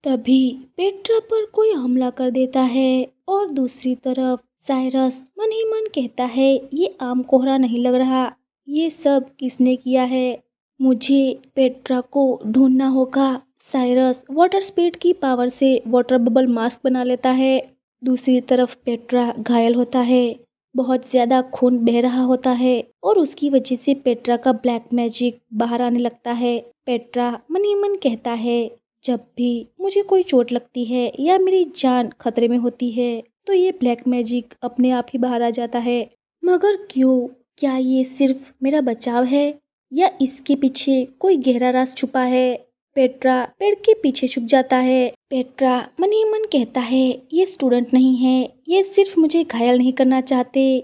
तभी पेट्रा पर कोई हमला कर देता है और दूसरी तरफ साइरस मन ही मन कहता है, ये आम कोहरा नहीं लग रहा, ये सब किसने किया है। मुझे पेट्रा को ढूंढना होगा। साइरस वाटर स्पीड की पावर से वाटर बबल मास्क बना लेता है। दूसरी तरफ पेट्रा घायल होता है, बहुत ज्यादा खून बह रहा होता है और उसकी वजह से पेट्रा का ब्लैक मैजिक बाहर आने लगता है। पेट्रा मन ही मन कहता है, जब भी मुझे कोई चोट लगती है या मेरी जान खतरे में होती है तो ये ब्लैक मैजिक अपने आप ही बाहर आ जाता है। मगर क्यों? क्या ये सिर्फ मेरा बचाव है या इसके पीछे कोई गहरा राज छुपा है? पेट्रा पेड़ के पीछे छुप जाता है। पेट्रा मन ही मन कहता है, ये स्टूडेंट नहीं है, ये सिर्फ मुझे घायल नहीं करना चाहते,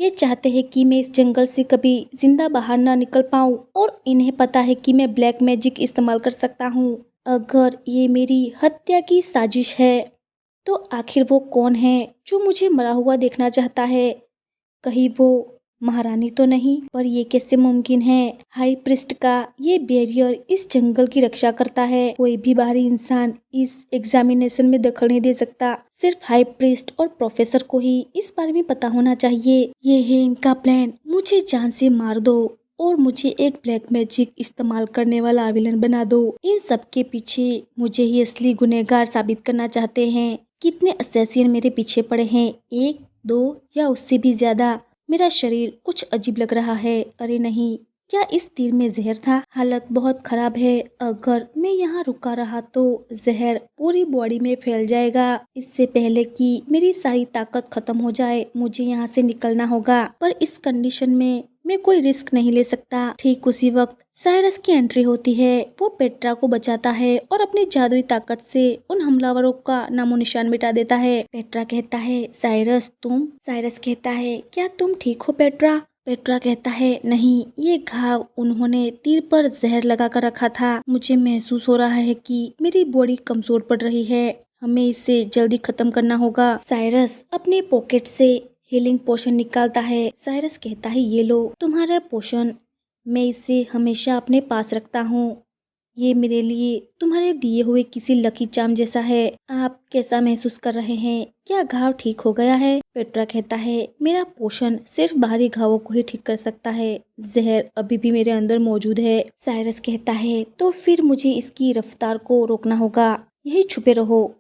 ये चाहते हैं कि मैं इस जंगल से कभी जिंदा बाहर ना निकल पाऊं और इन्हें पता है कि मैं ब्लैक मैजिक इस्तेमाल कर सकता हूं। अगर ये मेरी हत्या की साजिश है तो आखिर वो कौन है जो मुझे मरा हुआ देखना चाहता है? कहीं वो महारानी तो नहीं? पर ये कैसे मुमकिन है? हाई प्रिस्ट का ये बैरियर इस जंगल की रक्षा करता है। कोई भी बाहरी इंसान इस एग्जामिनेशन में दखल नहीं दे सकता। सिर्फ हाई प्रिस्ट और प्रोफेसर को ही इस बारे में पता होना चाहिए। ये है इनका प्लान, मुझे जान से मार दो और मुझे एक ब्लैक मैजिक इस्तेमाल करने वाला विलन बना दो। इन सब के पीछे मुझे ही असली गुनहगार साबित करना चाहते हैं। कितने असैसिन मेरे पीछे पड़े हैं, 1, 2 या उससे भी ज्यादा। मेरा शरीर कुछ अजीब लग रहा है। अरे नहीं, क्या इस तीर में जहर था? हालत बहुत खराब है। अगर मैं यहाँ रुका रहा तो जहर पूरी बॉडी में फैल जाएगा। इससे पहले कि मेरी सारी ताकत खत्म हो जाए मुझे यहाँ से निकलना होगा। पर इस कंडीशन में मैं कोई रिस्क नहीं ले सकता। ठीक उसी वक्त साइरस की एंट्री होती है। वो पेट्रा को बचाता है और अपनी जादुई ताकत से उन हमलावरों का नामो निशान मिटा देता है। पेट्रा कहता है, साइरस तुम? साइरस कहता है, क्या तुम ठीक हो पेट्रा? पेट्रा कहता है, नहीं, ये घाव उन्होंने तीर पर जहर लगा कर रखा था। मुझे महसूस हो रहा है कि मेरी बॉडी कमजोर पड़ रही है, हमें इसे जल्दी खत्म करना होगा। साइरस अपने पॉकेट से हीलिंग पोशन निकालता है। साइरस कहता है, ये लो तुम्हारा पोशन, मैं इसे हमेशा अपने पास रखता हूँ। ये मेरे लिए तुम्हारे दिए हुए किसी लकी चार्म जैसा है। आप कैसा महसूस कर रहे हैं? क्या घाव ठीक हो गया है? पेट्रा कहता है, मेरा पोशन सिर्फ बाहरी घावों को ही ठीक कर सकता है, जहर अभी भी मेरे अंदर मौजूद है। साइरस कहता है, तो फिर मुझे इसकी रफ्तार को रोकना होगा। यही छुपे रहो,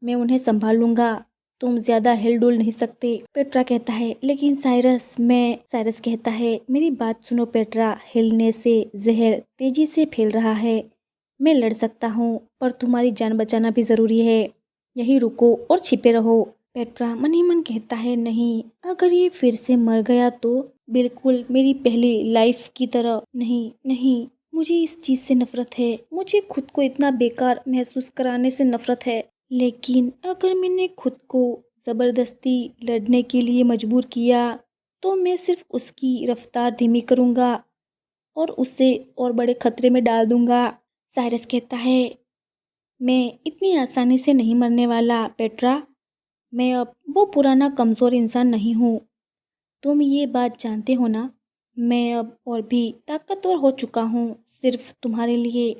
मैं उन्हें संभाल लूंगा, तुम ज्यादा हिल डुल नहीं सकते। पेट्रा कहता है, लेकिन साइरस मैं। साइरस कहता है, मेरी बात सुनो पेट्रा, हिलने से जहर तेजी से फैल रहा है। मैं लड़ सकता हूँ पर तुम्हारी जान बचाना भी जरूरी है। यहीं रुको और छिपे रहो। पेट्रा मन ही मन कहता है, नहीं, अगर ये फिर से मर गया तो? बिल्कुल मेरी पहली लाइफ की तरह। नहीं नहीं, मुझे इस चीज से नफरत है, मुझे खुद को इतना बेकार महसूस कराने से नफरत है। लेकिन अगर मैंने खुद को जबरदस्ती लड़ने के लिए मजबूर किया तो मैं सिर्फ उसकी रफ्तार धीमी करूंगा और उसे और बड़े खतरे में डाल दूंगा। साइरस कहता है, मैं इतनी आसानी से नहीं मरने वाला पेट्रा, मैं अब वो पुराना कमजोर इंसान नहीं हूँ, तुम ये बात जानते हो ना? मैं अब और भी ताकतवर हो चुका हूँ सिर्फ तुम्हारे लिए।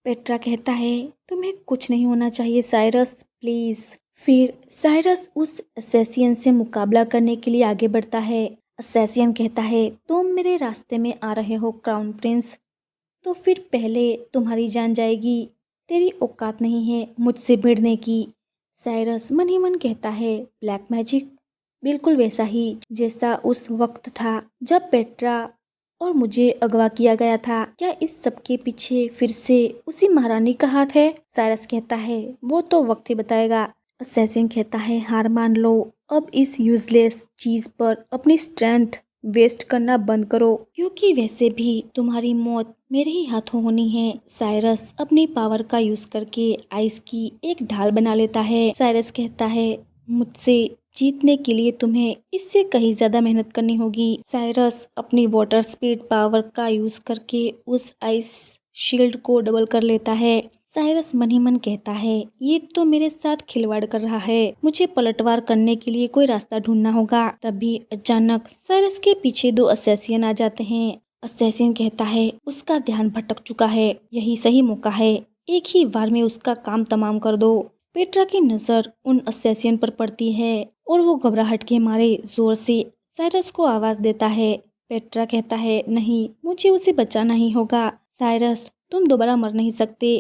पेट्रा कहता है, तुम्हें कुछ नहीं होना चाहिए साइरस, प्लीज। फिर साइरस उस असैसियन से मुकाबला करने के लिए आगे बढ़ता है। असैसियन कहता है, तुम मेरे रास्ते में आ रहे हो क्राउन प्रिंस, तो फिर पहले तुम्हारी जान जाएगी। तेरी औकात नहीं है मुझसे भिड़ने की। साइरस मन ही मन कहता है, ब्लैक मैजिक? बिल्कुल वैसा ही जैसा उस वक्त था जब पेट्रा और मुझे अगवा किया गया था। क्या इस सब के पीछे फिर से उसी महारानी का हाथ है? साइरस कहता है, वो तो वक्त ही बताएगा। असैसिन कहता है, हार मान लो, अब इस यूजलेस चीज पर अपनी स्ट्रेंथ वेस्ट करना बंद करो, क्योंकि वैसे भी तुम्हारी मौत मेरे ही हाथों होनी है। साइरस अपनी पावर का यूज करके आइस की एक ढाल बना लेता है। साइरस कहता है, मुझसे जीतने के लिए तुम्हें इससे कहीं ज्यादा मेहनत करनी होगी। साइरस अपनी वाटर स्पीड पावर का यूज करके उस आइस शील्ड को डबल कर लेता है। साइरस मन ही मन कहता है, ये तो मेरे साथ खिलवाड़ कर रहा है, मुझे पलटवार करने के लिए कोई रास्ता ढूंढना होगा। तभी अचानक साइरस के पीछे 2 असैसियन आ जाते हैं। असैसिन कहता है, उसका ध्यान भटक चुका है, यही सही मौका है, एक ही बार में उसका काम तमाम कर दो। पेट्रा की नज़र उन असैसियन पर पड़ती है और वो घबराहट के मारे जोर से साइरस को आवाज़ देता है। पेट्रा कहता है, नहीं, मुझे उसे बचाना ही होगा। साइरस, तुम दोबारा मर नहीं सकते।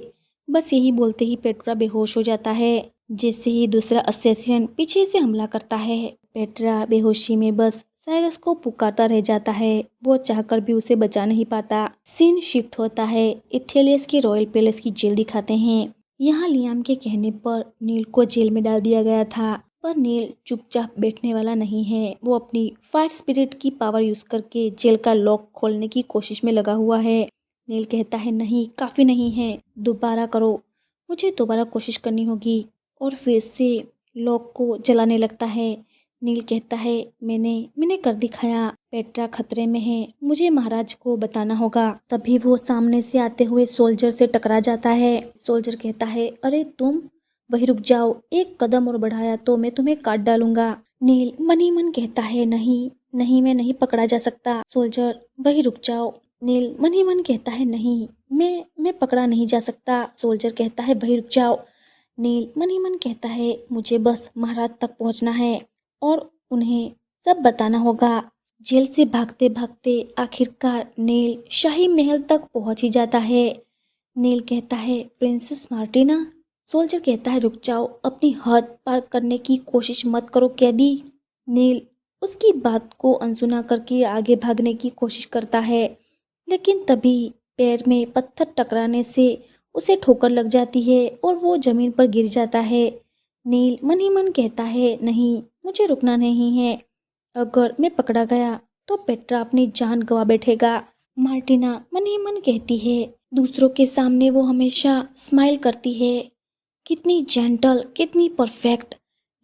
बस यही बोलते ही पेट्रा बेहोश हो जाता है। जैसे ही दूसरा असैसियन पीछे से हमला करता है, पेट्रा बेहोशी में बस साइरस को पुकारता रह जाता है। वो चाहकर भी उसे बचा नहीं पाता। सीन शिफ्ट होता है। एथेलियस की रॉयल पैलेस की जेल दिखाते हैं। यहाँ लियाम के कहने पर नील को जेल में डाल दिया गया था, पर नील चुपचाप बैठने वाला नहीं है। वो अपनी फायर स्पिरिट की पावर यूज करके जेल का लॉक खोलने की कोशिश में लगा हुआ है। नील कहता है, नहीं, काफी नहीं है, दोबारा करो, मुझे दोबारा कोशिश करनी होगी। और फिर से लॉक को जलाने लगता है। नील कहता है, मैंने कर दिखाया। पेट्रा खतरे में है, मुझे महाराज को बताना होगा। तभी वो सामने से आते हुए सोल्जर से टकरा जाता है। सोल्जर कहता है, अरे तुम वही रुक जाओ, एक कदम और बढ़ाया तो मैं तुम्हें काट डालूंगा। नील मन ही मन कहता है, नहीं नहीं, मैं नहीं पकड़ा जा सकता। सोल्जर, वही रुक जाओ। नील मन ही मन कहता है, नहीं, मैं पकड़ा नहीं जा सकता। सोल्जर कहता है, वही रुक जाओ। नील मन ही मन कहता है, मुझे बस महाराज तक पहुंचना है और उन्हें सब बताना होगा। जेल से भागते भागते आखिरकार नील शाही महल तक पहुंच ही जाता है। नील कहता है, प्रिंसेस मार्टिना। सोल्जर कहता है, रुक जाओ, अपनी हद पार करने की कोशिश मत करो कैदी। नील उसकी बात को अनसुना करके आगे भागने की कोशिश करता है, लेकिन तभी पैर में पत्थर टकराने से उसे ठोकर लग जाती है और वो जमीन पर गिर जाता है। नील मन ही मन कहता है, नहीं, मुझे रुकना नहीं है। अगर मैं पकड़ा गया तो पेट्रा अपनी जान गंवा बैठेगा। मार्टिना मन ही मन कहती है, दूसरों के सामने वो हमेशा स्माइल करती है, कितनी जेंटल, कितनी परफेक्ट।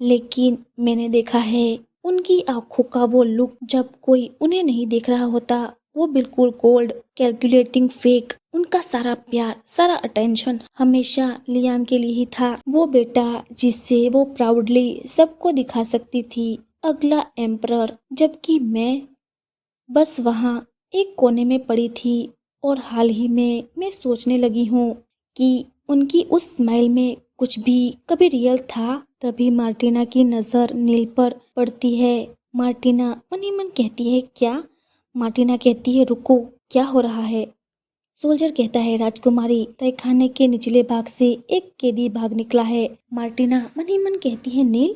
लेकिन मैंने देखा है उनकी आंखों का वो लुक जब कोई उन्हें नहीं देख रहा होता, वो बिल्कुल कोल्ड, कैलकुलेटिंग, फेक। उनका सारा प्यार, सारा अटेंशन हमेशा लियाम के लिए ही था। वो बेटा जिससे वो प्राउडली सबको दिखा सकती थी, अगला एम्परर। जबकि मैं बस वहाँ एक कोने में पड़ी थी। और हाल ही में मैं सोचने लगी हूँ कि उनकी उस स्माइल में कुछ भी कभी रियल था। तभी मार्टिना की नज़र नील पर पड़ती है। मार्टिना मन ही मन कहती है, क्या? मार्टिना कहती है, रुको, क्या हो रहा है? सोल्जर कहता है, राजकुमारी, तहखाने के निचले भाग से एक कैदी भाग निकला है। मार्टिना मन ही मन कहती है, नील,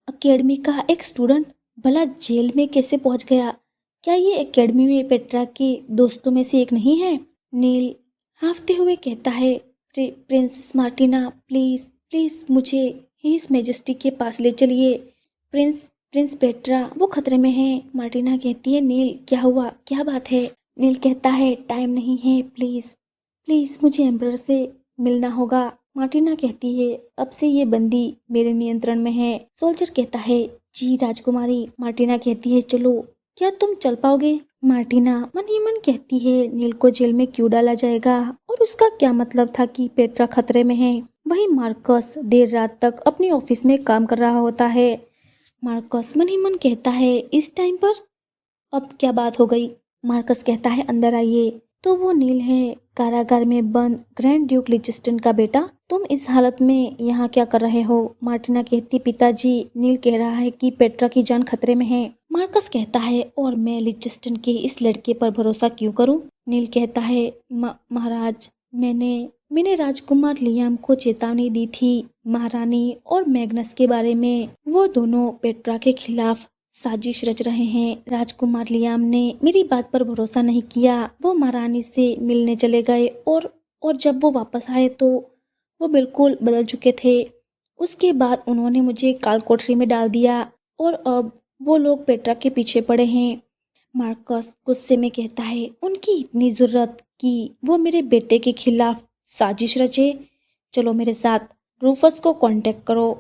अकेडमी का एक स्टूडेंट भला जेल में कैसे पहुंच गया? क्या ये एकेडमी में पेट्रा के दोस्तों में से एक नहीं है? नील हाँफते हुए कहता है, प्रिंसेस मार्टिना, प्लीज प्लीज मुझे हिज मैजेस्टी के पास ले चलिए। प्रिंस पेट्रा, वो खतरे में है। मार्टिना कहती है, नील, क्या हुआ, क्या बात है? नील कहता है, टाइम नहीं है, प्लीज प्लीज मुझे एम्परर से मिलना होगा। मार्टिना कहती है, अब से ये बंदी मेरे नियंत्रण में है। सोल्जर कहता है, जी राजकुमारी। मार्टिना कहती है, चलो, क्या तुम चल पाओगे? मार्टिना मन ही मन कहती है, नील को जेल में क्यों डाला जाएगा और उसका क्या मतलब था कि पेट्रा खतरे में है? वही मार्कस देर रात तक अपनी ऑफिस में काम कर रहा होता है। मार्कस मन ही मन कहता है, इस टाइम पर अब क्या बात हो गई? मार्कस कहता है, अंदर आइए। तो वो नील है, कारागार में बंद ग्रैंड ड्यूक लिचेस्टन का बेटा। तुम इस हालत में यहाँ क्या कर रहे हो? मार्टिना कहती, पिताजी, नील कह रहा है कि पेट्रा की जान खतरे में है। मार्कस कहता है, और मैं लिचेस्टन के इस लड़के पर भरोसा क्यों करूं? नील कहता है, महाराज, मैंने राजकुमार लियाम को चेतावनी दी थी महारानी और मैग्नस के बारे में। वो दोनों पेट्रा के खिलाफ साजिश रच रहे हैं। राजकुमार लियाम ने मेरी बात पर भरोसा नहीं किया। वो महारानी से मिलने चले गए और जब वो वापस आए तो वो बिल्कुल बदल चुके थे। उसके बाद उन्होंने मुझे काल कोठरी में डाल दिया और अब वो लोग पेट्रा के पीछे पड़े हैं। मार्कस गुस्से में कहता है, उनकी इतनी जरूरत कि वो मेरे बेटे के खिलाफ साजिश रचे? चलो मेरे साथ, रूफस को कांटेक्ट करो,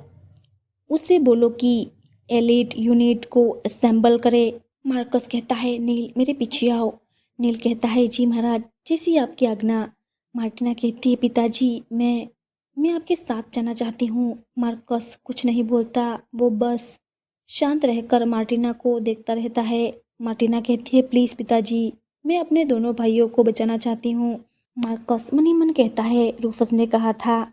उससे बोलो कि एलिट यूनिट को असेंबल करे। मार्कस कहता है, नील, मेरे पीछे आओ। नील कहता है, जी महाराज, जैसी आपकी आज्ञा। मार्टिना कहती है, पिताजी, मैं आपके साथ जाना चाहती हूँ। मार्कस कुछ नहीं बोलता, वो बस शांत रहकर मार्टिना को देखता रहता है। मार्टिना कहती है, प्लीज़ पिताजी, मैं अपने दोनों भाइयों को बचाना चाहती हूँ। मार्कस मन ही मन कहता है, रूफस ने कहा था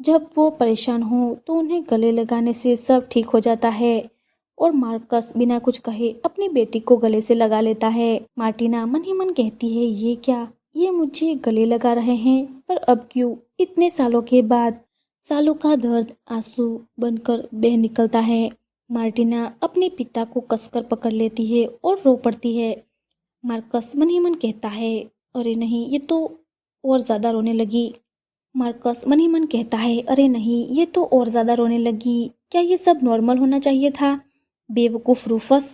जब वो परेशान हो तो उन्हें गले लगाने से सब ठीक हो जाता है। और मार्कस बिना कुछ कहे अपनी बेटी को गले से लगा लेता है। मार्टिना मन ही मन कहती है, ये क्या, ये मुझे गले लगा रहे हैं, पर अब क्यों? इतने सालों के बाद। सालों का दर्द आंसू बनकर बह निकलता है। मार्टिना अपने पिता को कसकर पकड़ लेती है और रो पड़ती है। मार्कस मन ही मन कहता है, अरे नहीं, ये तो और ज्यादा रोने लगी। मार्कस मन ही मन कहता है, अरे नहीं, ये तो और ज्यादा रोने लगी। क्या ये सब नॉर्मल होना चाहिए था? बेवकूफ रूफस।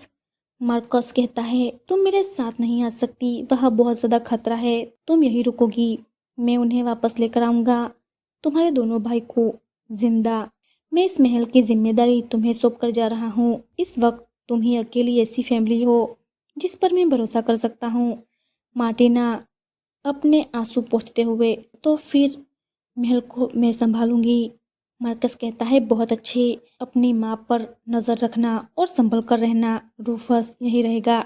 मार्कस कहता है, तुम मेरे साथ नहीं आ सकती, वह बहुत ज्यादा खतरा है, तुम यहीं रुकोगी, मैं उन्हें वापस लेकर आऊंगा, तुम्हारे दोनों भाई को जिंदा। मैं इस महल की जिम्मेदारी तुम्हें सौंप कर जा रहा हूँ। इस वक्त तुम ही अकेली ऐसी फैमिली हो जिस पर मैं भरोसा कर सकता हूँ। मार्टिना अपने आंसू पोंछते हुए, तो फिर महल को मैं संभालूंगी। मार्कस कहता है, बहुत अच्छे, अपनी माँ पर नजर रखना और संभल कर रहना। रूफस यही रहेगा,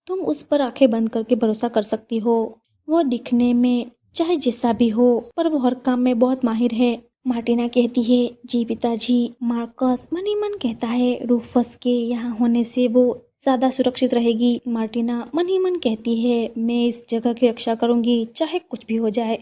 तुम उस पर आंखें बंद करके भरोसा कर सकती हो। वो दिखने में चाहे जैसा भी हो, पर वो हर काम में बहुत माहिर है। मार्टिना कहती है, जी पिताजी। मार्कस मन ही मन कहता है, रूफस के यहाँ होने से वो ज्यादा सुरक्षित रहेगी। मार्टिना मन ही मन कहती है, मैं इस जगह की रक्षा करूंगी, चाहे कुछ भी हो जाए।